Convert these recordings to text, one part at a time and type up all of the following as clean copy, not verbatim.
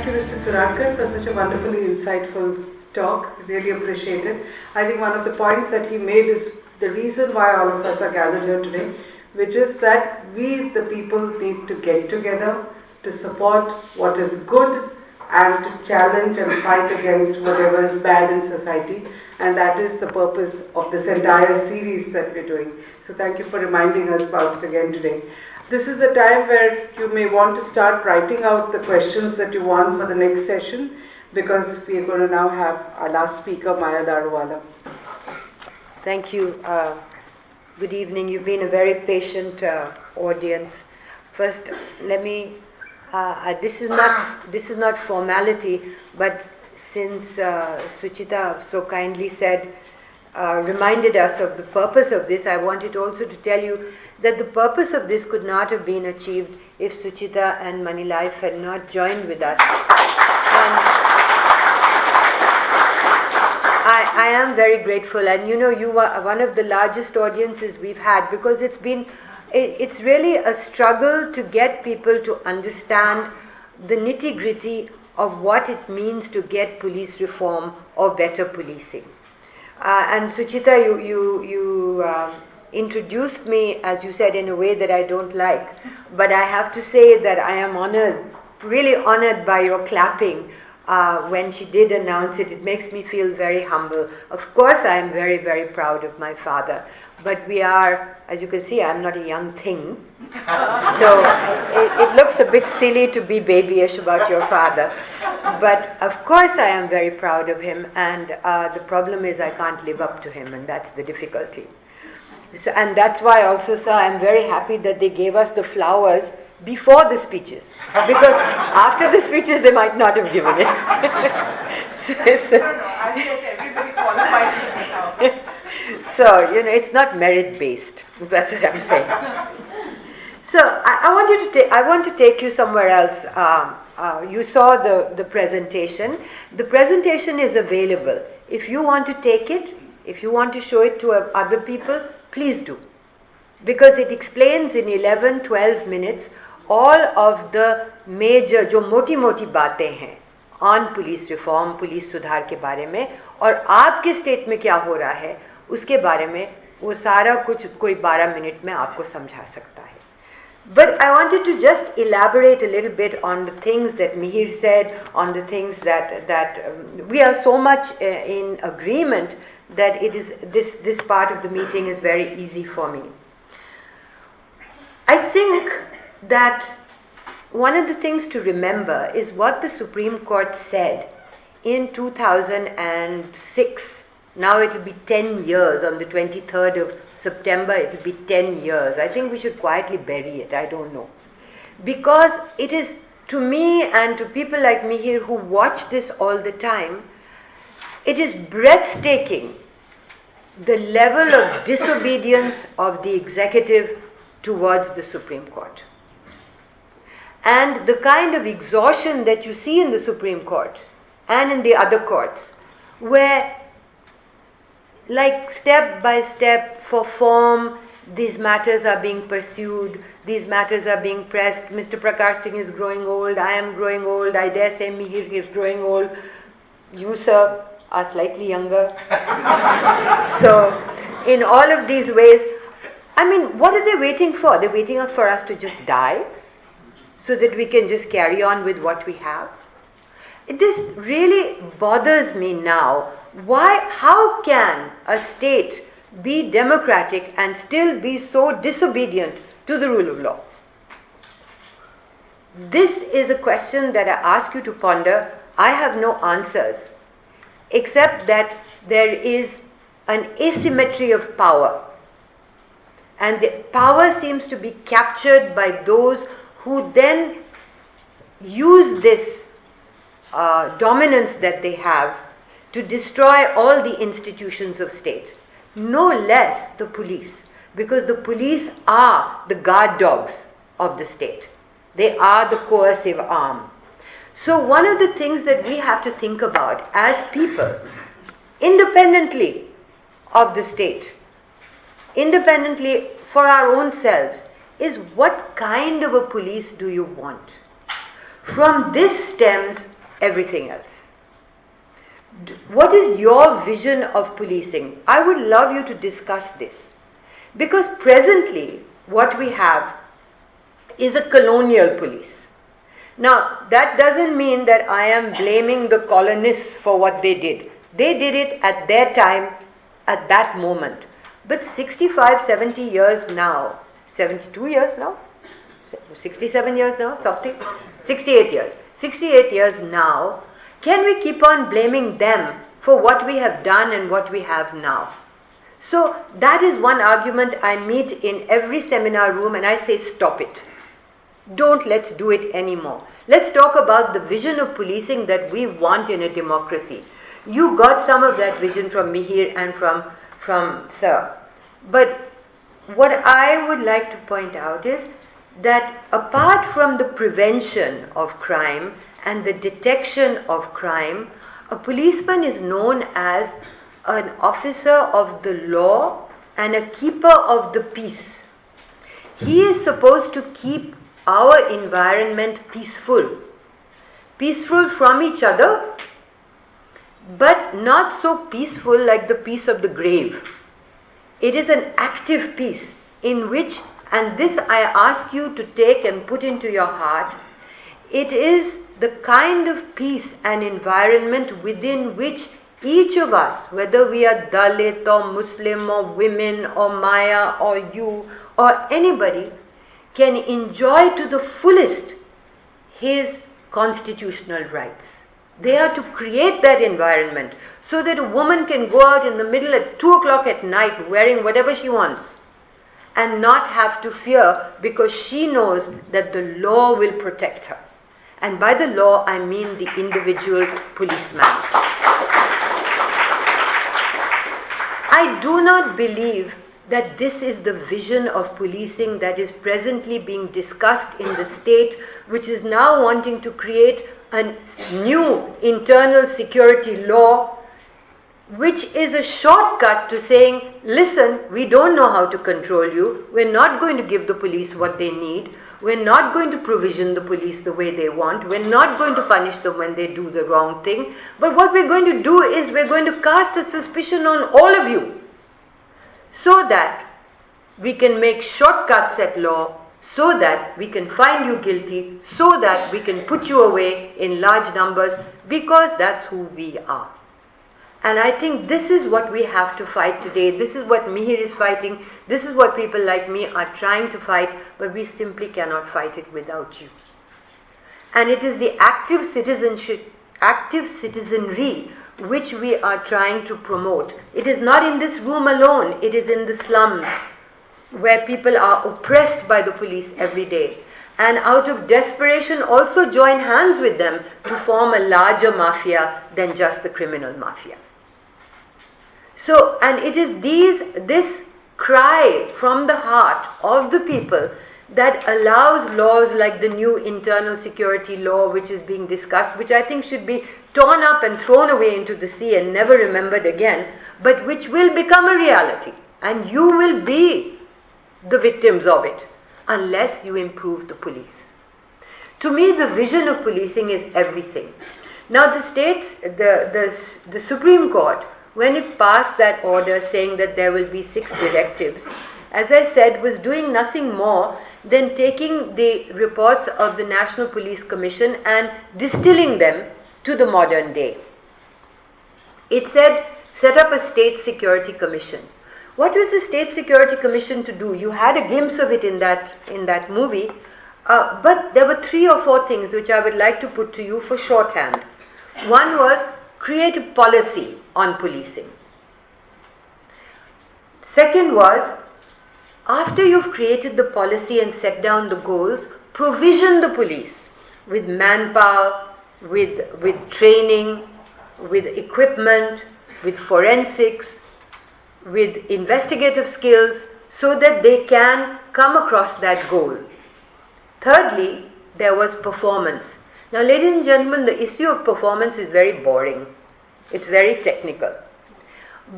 you, Mr. Surankar, for such a wonderfully insightful talk. Really appreciate it. I think one of the points that he made is the reason why all of us are gathered here today, which is that we, the people, need to get together to support what is good and to challenge and fight against whatever is bad in society. And that is the purpose of this entire series that we're doing. So thank you for reminding us about it again today. This is the time where you may want to start writing out the questions that you want for the next session, because we are going to now have our last speaker, Maya Daruwala. Thank you. Good evening. You've been a very patient audience. First, let me. This is not formality, but since Suchita so kindly said, reminded us of the purpose of this, I wanted also to tell you that the purpose of this could not have been achieved if Suchita and Moneylife had not joined with us. And I am very grateful, and you are one of the largest audiences we've had, because it's really a struggle to get people to understand the nitty-gritty of what it means to get police reform or better policing. And Suchita, you introduced me, as you said, in a way that I don't like, but I have to say that I am honored, really honored by your clapping when she did announce it. It makes me feel very humble. Of course, I am very, very proud of my father, but we are, as you can see, I'm not a young thing, so it looks a bit silly to be babyish about your father. But of course I am very proud of him, and the problem is I can't live up to him, and that's the difficulty. So, and that's why also, sir, I'm very happy that they gave us the flowers before the speeches, because after the speeches they might not have given it. I said everybody qualifies. So, it's not merit-based. That's what I'm saying. So, I want to take you somewhere else. You saw the presentation. The presentation is available. If you want to take it, if you want to show it to other people, please do. Because it explains in 11-12 minutes all of the major, जो मोटी बातें हैं on police reform, police सुधार के बारे में, और आपके स्टेट में क्या हो रहा है उसके बारे में, वो सारा कुछ कोई 12 मिनट में आपको समझा सकता है. But I wanted to just elaborate a little bit on the things that Mihir said, on the things that we are so much in agreement that it is this part of the meeting is very easy for me. I think that one of the things to remember is what the Supreme Court said in 2006. Now it will be 10 years. On the 23rd of September, it will be 10 years. I think we should quietly bury it. I don't know. Because it is, to me and to people like me here who watch this all the time, it is breathtaking, the level of disobedience of the executive towards the Supreme Court. And the kind of exhaustion that you see in the Supreme Court and in the other courts, where like step by step, for form, these matters are being pursued, these matters are being pressed. Mr. Prakash Singh is growing old, I am growing old, I dare say Mihir is growing old, you sir are slightly younger. So in all of these ways, I mean, what are they waiting for? They're waiting for us to just die so that we can just carry on with what we have. This really bothers me now. How can a state be democratic and still be so disobedient to the rule of law? This is a question that I ask you to ponder. I have no answers, except that there is an asymmetry of power. And the power seems to be captured by those who then use this dominance that they have to destroy all the institutions of state, no less the police, because the police are the guard dogs of the state. They are the coercive arm. So one of the things that we have to think about as people, independently of the state, independently for our own selves, is what kind of a police do you want? From this stems everything else. What is your vision of policing? I would love you to discuss this, because presently what we have is a colonial police. Now, that doesn't mean that I am blaming the colonists for what they did. They did it at their time, at that moment. But 65, 70 years now, 72 years now, 67 years now, something, 68 years. 68 years now, can we keep on blaming them for what we have done and what we have now? So that is one argument I meet in every seminar room, and I say, stop it. Let's do it anymore. Let's talk about the vision of policing that we want in a democracy. You got some of that vision from Mihir and from Sir. But what I would like to point out is that apart from the prevention of crime and the detection of crime, a policeman is known as an officer of the law and a keeper of the peace. He is supposed to keep our environment peaceful from each other, but not so peaceful like the peace of the grave. It is an active peace in which, and this I ask you to take and put into your heart, it is the kind of peace and environment within which each of us, whether we are Dalit or Muslim or women or Maya or you or anybody, can enjoy to the fullest his constitutional rights. They are to create that environment so that a woman can go out in the middle at 2 o'clock at night wearing whatever she wants and not have to fear, because she knows that the law will protect her. And by the law, I mean the individual policeman. I do not believe that this is the vision of policing that is presently being discussed in the state, which is now wanting to create a new internal security law, which is a shortcut to saying, listen, we don't know how to control you, we're not going to give the police what they need, we're not going to provision the police the way they want, we're not going to punish them when they do the wrong thing, but what we're going to do is we're going to cast a suspicion on all of you, so that we can make shortcuts at law, so that we can find you guilty, so that we can put you away in large numbers, because that's who we are. And I think this is what we have to fight today. This is what Mihir is fighting. This is what people like me are trying to fight, but we simply cannot fight it without you. And it is the active citizenry which we are trying to promote. It is not in this room alone, it is in the slums where people are oppressed by the police every day, and out of desperation also join hands with them to form a larger mafia than just the criminal mafia. So, and it is this cry from the heart of the people that allows laws like the new internal security law which is being discussed, which I think should be torn up and thrown away into the sea and never remembered again, but which will become a reality, and you will be the victims of it unless you improve the police. To me, the vision of policing is everything. Now the states, the Supreme Court, when it passed that order saying that there will be 6 directives, as I said, was doing nothing more than taking the reports of the National Police Commission and distilling them to the modern day. It said, set up a State Security Commission. What was the State Security Commission to do? You had a glimpse of it in that movie, but there were 3 or 4 things which I would like to put to you for shorthand. One was create a policy on policing. Second was, after you've created the policy and set down the goals, provision the police with manpower, with training, with equipment, with forensics, with investigative skills, so that they can come across that goal. Thirdly, there was performance. Now, ladies and gentlemen, the issue of performance is very boring. It's very technical.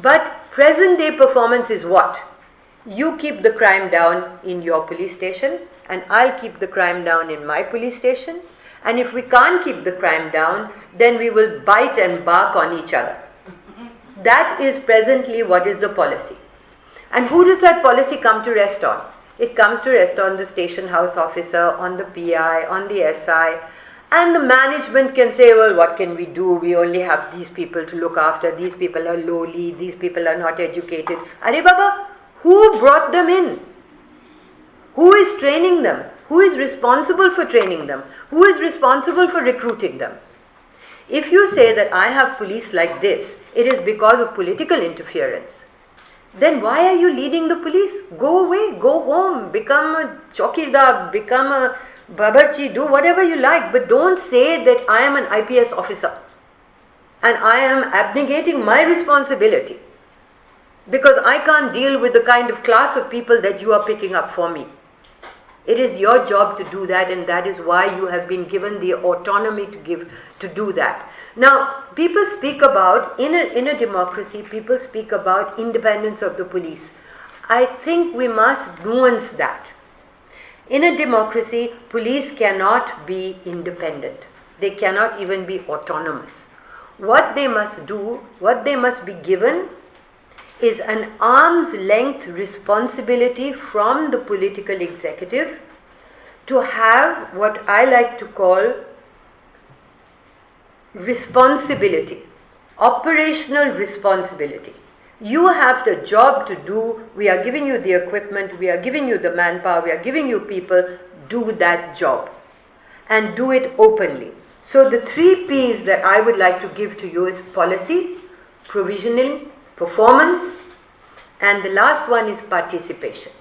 But present day performance is what? You keep the crime down in your police station, and I'll keep the crime down in my police station, And if we can't keep the crime down, then we will bite and bark on each other. That is presently what is the policy. And who does that policy come to rest on? It comes to rest on the station house officer, on the PI, on the SI. And the management can say, well, what can we do? We only have these people to look after. These people are lowly. These people are not educated. Arey Baba, who brought them in? Who is training them? Who is responsible for training them? Who is responsible for recruiting them? If you say that I have police like this, it is because of political interference, then why are you leading the police? Go away, go home, become a chokidar, become a babarchi, do whatever you like, but don't say that I am an IPS officer and I am abnegating my responsibility because I can't deal with the kind of class of people that you are picking up for me. It is your job to do that, and that is why you have been given the autonomy to do that. Now, people speak about, in a democracy, people speak about independence of the police. I think we must nuance that. In a democracy, police cannot be independent. They cannot even be autonomous. What they must do, what they must be given, is an arm's length responsibility from the political executive to have what I like to call responsibility, operational responsibility. You have the job to do, we are giving you the equipment, we are giving you the manpower, we are giving you people, do that job and do it openly. So the 3 P's that I would like to give to you is policy, provisioning, performance, and the last one is participation.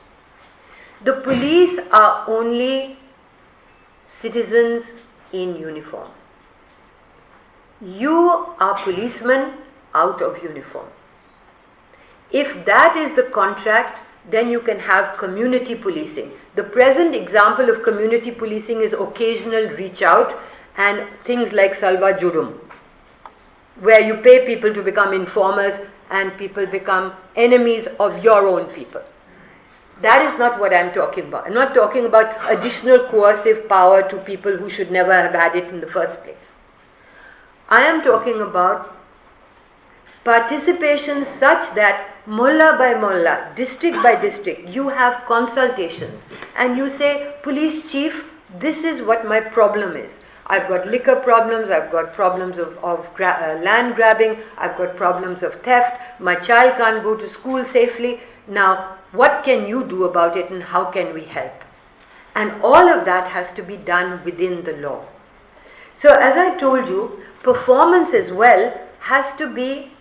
The police are only citizens in uniform. You are policemen out of uniform. If that is the contract, then you can have community policing. The present example of community policing is occasional reach out and things like Salva Judum, where you pay people to become informers and people become enemies of your own people. That is not what I'm talking about. I'm not talking about additional coercive power to people who should never have had it in the first place. I am talking about participation such that Mullah by Mullah, district by district, you have consultations and you say, police chief, this is what my problem is. I've got liquor problems, I've got problems of land grabbing, I've got problems of theft, my child can't go to school safely. Now, what can you do about it and how can we help? And all of that has to be done within the law. So as I told you, performance as well has to be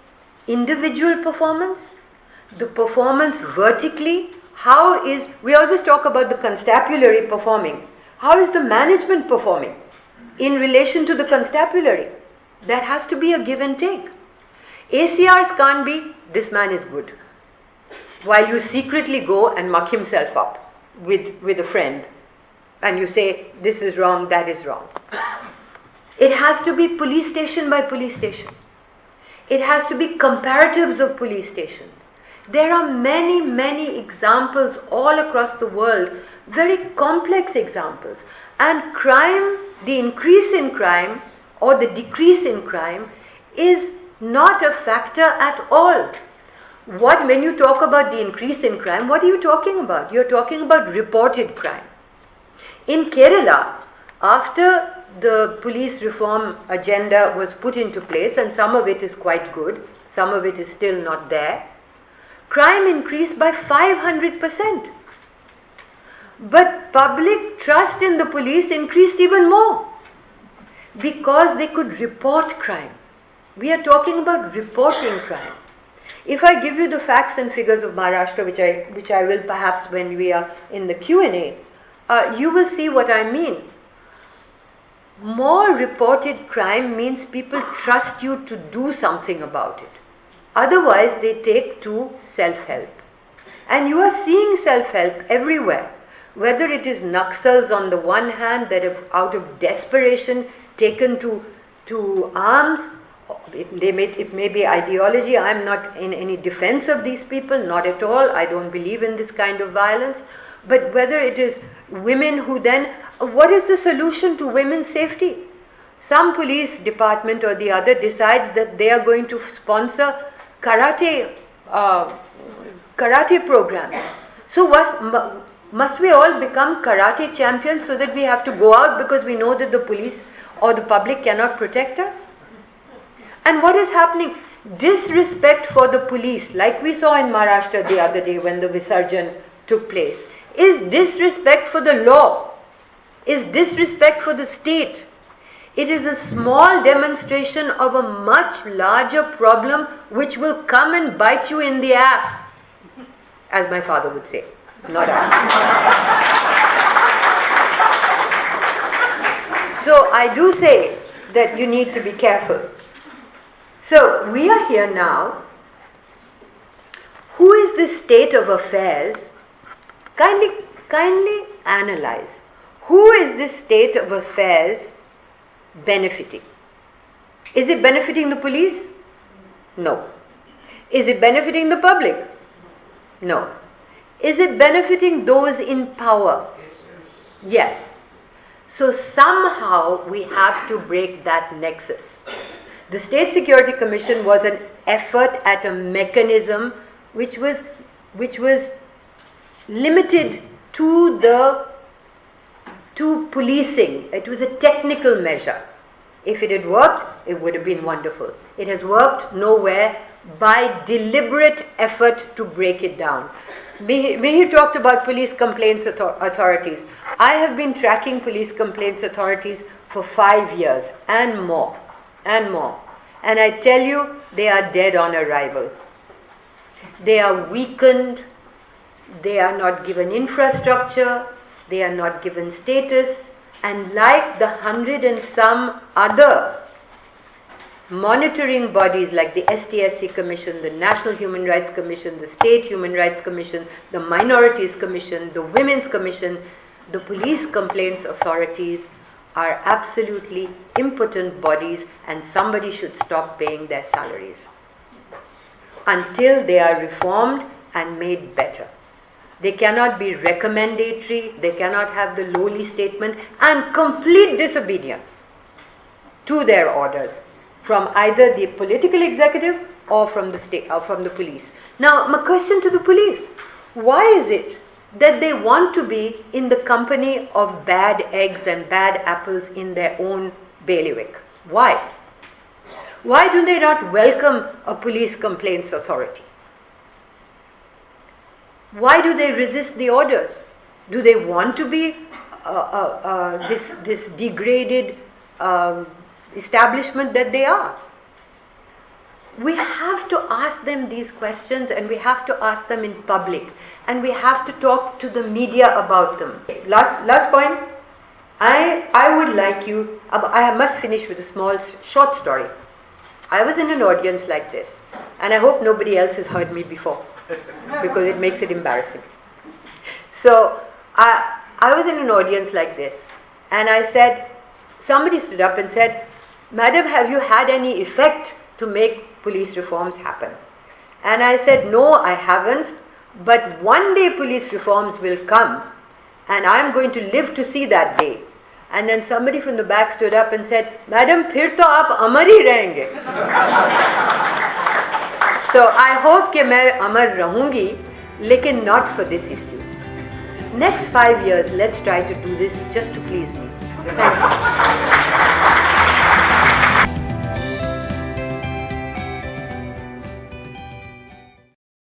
individual performance, the performance vertically. We always talk about the constabulary performing. How is the management performing in relation to the constabulary? That has to be a give and take. ACRs can't be, this man is good, while you secretly go and muck himself up with a friend and you say, this is wrong, that is wrong. It has to be police station by police station. It has to be comparatives of police station. There are many, many examples all across the world, very complex examples. And crime, the increase in crime or the decrease in crime is not a factor at all. When you talk about the increase in crime, what are you talking about? You're talking about reported crime. In Kerala, after the police reform agenda was put into place, and some of it is quite good, some of it is still not there, crime increased by 500%. But public trust in the police increased even more because they could report crime. We are talking about reporting crime. If I give you the facts and figures of Maharashtra, which I will perhaps when we are in the Q&A, you will see what I mean. More reported crime means people trust you to do something about it. Otherwise, they take to self-help. And you are seeing self-help everywhere. Whether it is Naxals on the one hand that have out of desperation taken to arms, it may be ideology. I am not in any defense of these people, not at all. I don't believe in this kind of violence. But whether it is women who then what is the solution to women's safety? Some police department or the other decides that they are going to sponsor karate programs. So must we all become karate champions so that we have to go out because we know that the police or the public cannot protect us? And what is happening? Disrespect for the police, like we saw in Maharashtra the other day when the Visarjan took place, is disrespect for the law, is disrespect for the state. It is a small demonstration of a much larger problem which will come and bite you in the ass, as my father would say, not I. So I do say that you need to be careful. So we are here now. Who is this state of affairs? Kindly analyze. Who is this state of affairs benefiting? Is it benefiting the police? No. Is it benefiting the public? No. Is it benefiting those in power? Yes. So somehow we have to break that nexus. The State Security Commission was an effort at a mechanism which was limited to policing. It was a technical measure. If it had worked, it would have been wonderful. It has worked nowhere by deliberate effort to break it down. Mihir talked about police complaints authorities. I have been tracking police complaints authorities for 5 years and more. And I tell you, they are dead on arrival. They are weakened. They are not given infrastructure. They are not given status. And like the 100 and some other monitoring bodies like the STSC Commission, the National Human Rights Commission, the State Human Rights Commission, the Minorities Commission, the Women's Commission, the police complaints authorities are absolutely impotent bodies, and somebody should stop paying their salaries until they are reformed and made better. They cannot be recommendatory, they cannot have the lowly statement and complete disobedience to their orders from either the political executive or from the state or from the police. Now, my question to the police: why is it that they want to be in the company of bad eggs and bad apples in their own bailiwick? Why? Why do they not welcome a police complaints authority? Why do they resist the orders? Do they want to be this degraded establishment that they are? We have to ask them these questions, and we have to ask them in public, and we have to talk to the media about them. Last point, I would like you, I must finish with a short story. I was in an audience like this, and I hope nobody else has heard me before, because it makes it embarrassing. So I was in an audience like this, and I said, somebody stood up and said, "Madam, have you had any effect to make police reforms happen?" And I said, "No, I haven't, but one day police reforms will come, and I am going to live to see that day." And then somebody from the back stood up and said, "Madam, phir to aap amar hi rahenge." So I hope कि मैं अमर रहूंगी, लेकिन not for this issue. Next 5 years, let's try to do this just to please me. Thank you.